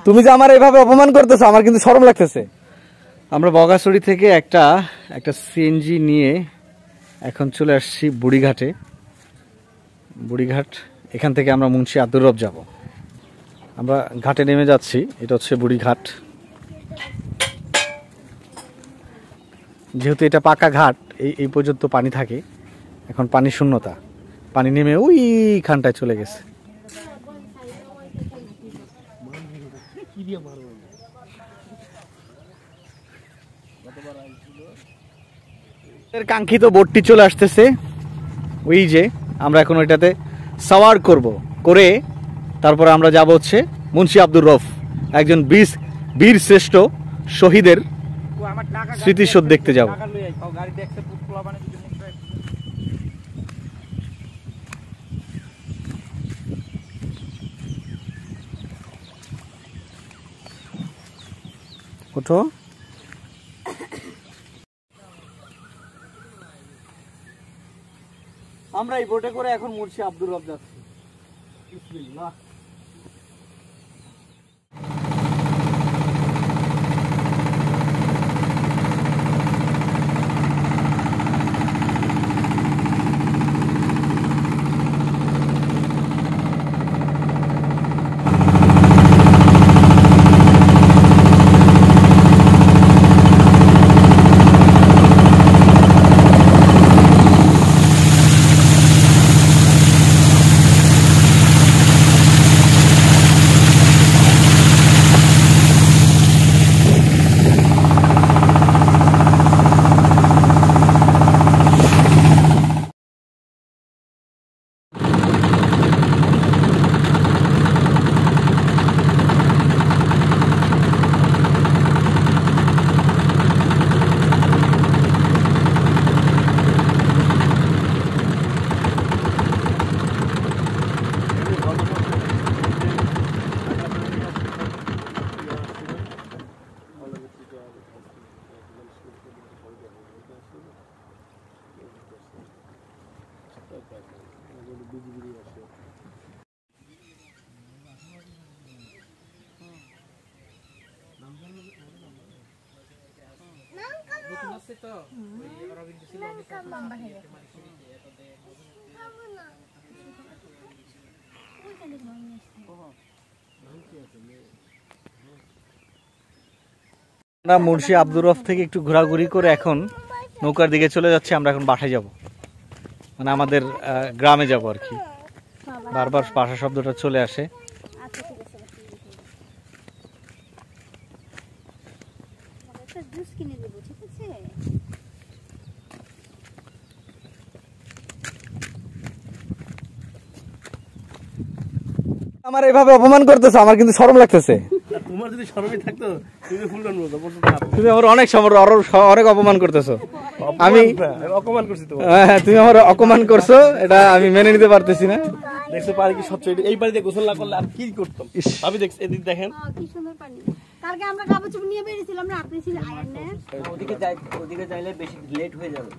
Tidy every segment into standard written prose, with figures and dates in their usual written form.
তুমি যে আমার এইভাবে অপমান করতেছো আমার কিন্তু শরম লাগতেছে। আমরা বগাছড়ি থেকে একটা সিএনজি নিয়ে এখন চলে আসছি বুড়িঘাটে। বুড়িঘাট, এখান থেকে আমরা মুন্সি আব্দুর রব যাব। আমরা ঘাটে নেমে যাচ্ছি, এটা হচ্ছে বুড়িঘাট। যেহেতু এটা পাকা ঘাট, এই পর্যন্ত পানি থাকে, এখন পানি শূন্যতা, পানি নেমে ওইখানটায় চলে গেছে। কাঙ্ক্ষিত বোটটি চলে আসতেছে, ওই যে আমরা এখন ওইটাতে সাওয়ার করে তারপর আমরা যাব হচ্ছে মুন্সি আব্দুর রব, একজন বীর শ্রেষ্ঠ শহীদের স্মৃতিসৌধ দেখতে যাব। ওঠো। আমরা এই বোটে করে এখন মুন্সি আব্দুর রব যাচ্ছি। বিসমিল্লাহ। আমরা মুন্সি আব্দুর রব থেকে একটু ঘোরাঘুরি করে এখন নৌকার দিকে চলে যাচ্ছি। আমরা এখন বাসায় যাব, মানে আমাদের গ্রামে যাব আর কি। বারবার বাসা শব্দটা চলে আসে। আমার এইভাবে অপমান করতেছো, আমার কিন্তু শরম লাগতেছে। তোমার যদি শরমই থাকতো তুমি আমার অনেক অপমান করতেছো। আমি অপমান করছি তোমার? হ্যাঁ, তুমি আমার অপমান করছো, এটা আমি মেনে নিতে পারতেছি না। দেখছো পানি কি স্বচ্ছ? এই পানিতে গোসল না করলে আর কি করতাম? ভাবি দেখছেন, এদিক দেখেন কি সুন্দর পানি। কালকে আমরা কাপড় চোপড় নিয়ে বেরিয়েছিলাম না, আপনি ছিলেন আয়েন না। ওদিকে যাইলে বেশি লেট হয়ে যাবে।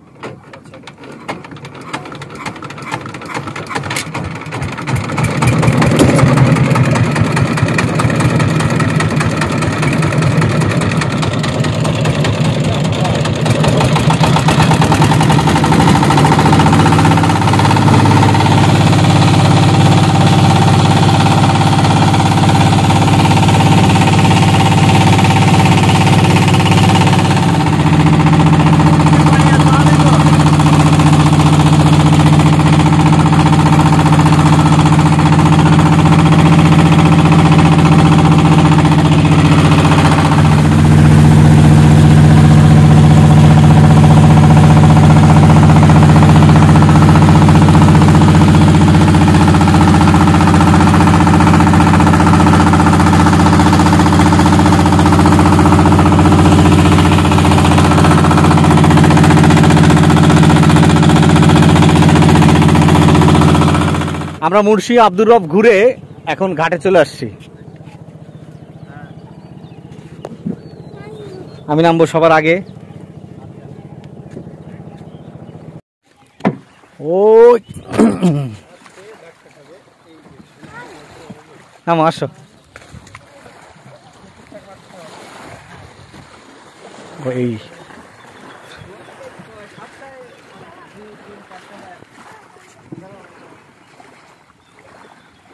আমরা মুন্সি আব্দুর রব ঘুরে এখন ঘাটে চলে আসছি। আমি নামবো সবার আগে। ও নামো, আসো। এই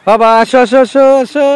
বাবা আসো আসো আসো আসো